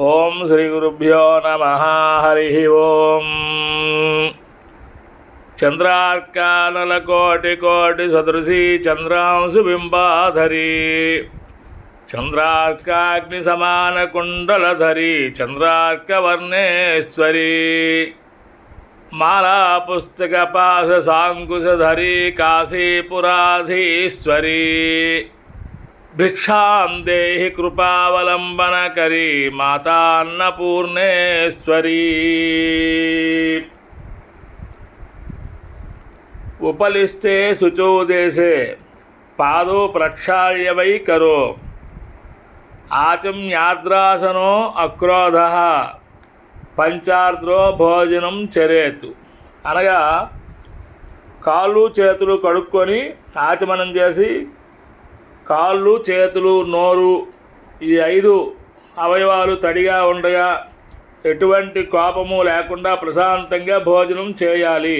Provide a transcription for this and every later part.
ఓం శ్రీ గురుభ్యో నమః. హరి ఓం. చంద్రార్కానలకోటి కోటి సదృశీ చంద్రాంశు బింబాధరి చంద్రార్కాగ్ని సమాన కుండలధరి చంద్రార్కవర్ణేశ్వరి మాలా పుస్తక పాశ సాంకుశధరి కాశీపురాధీశ్వరి భిక్షాం దేహి కృపావలంబనకరీ మాతా అన్నపూర్ణేశ్వరీ. ఉపలిస్తే శుచౌ దేశే పాదో ప్రక్షాళ్య వై కరో ఆచమ్యాద్రాసనో అక్రోధః పంచార్ద్రో భోజనం చరేతు. అనగా కాళ్ళు చేతులు కడుక్కొని ఆచమనం చేసి కాళ్ళు చేతులు నోరు ఈ 5 అవయవాలు తడిగా ఉండగా ఎటువంటి కోపము లేకుండా ప్రశాంతంగా భోజనం చేయాలి.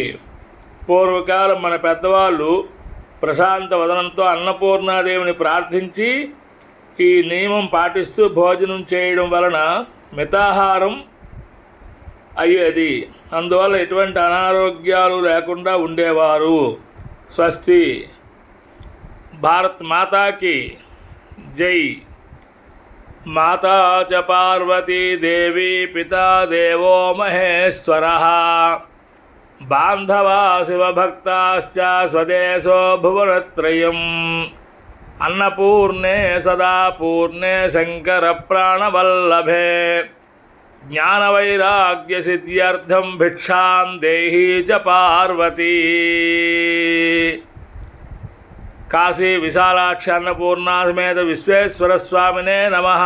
పూర్వకాలం మన పెద్దవాళ్ళు ప్రశాంత వదనంతో అన్నపూర్ణాదేవిని ప్రార్థించి ఈ నియమం పాటిస్తూ భోజనం చేయడం వలన మితాహారం అయ్యేది. అందువల్ల ఎటువంటి అనారోగ్యాలు లేకుండా ఉండేవారు. స్వస్తి. భారత్ మాతాకి జై. మాతా చ పార్వతీ దేవి పితా దేవో మహేశ్వరః బాంధవా శివభక్తాశ్చ స్వదేశో భువనత్రయం అన్నపూర్ణే సదా పూర్ణే శంకర ప్రాణవల్లభే జ్ఞానవైరాగ్యసిద్ధ్యర్థం భిక్షాం దేహి చ పార్వతీ. కాశీ విశాలాక్షి అన్నపూర్ణా సమేత విశ్వేశ్వర స్వామినే నమః.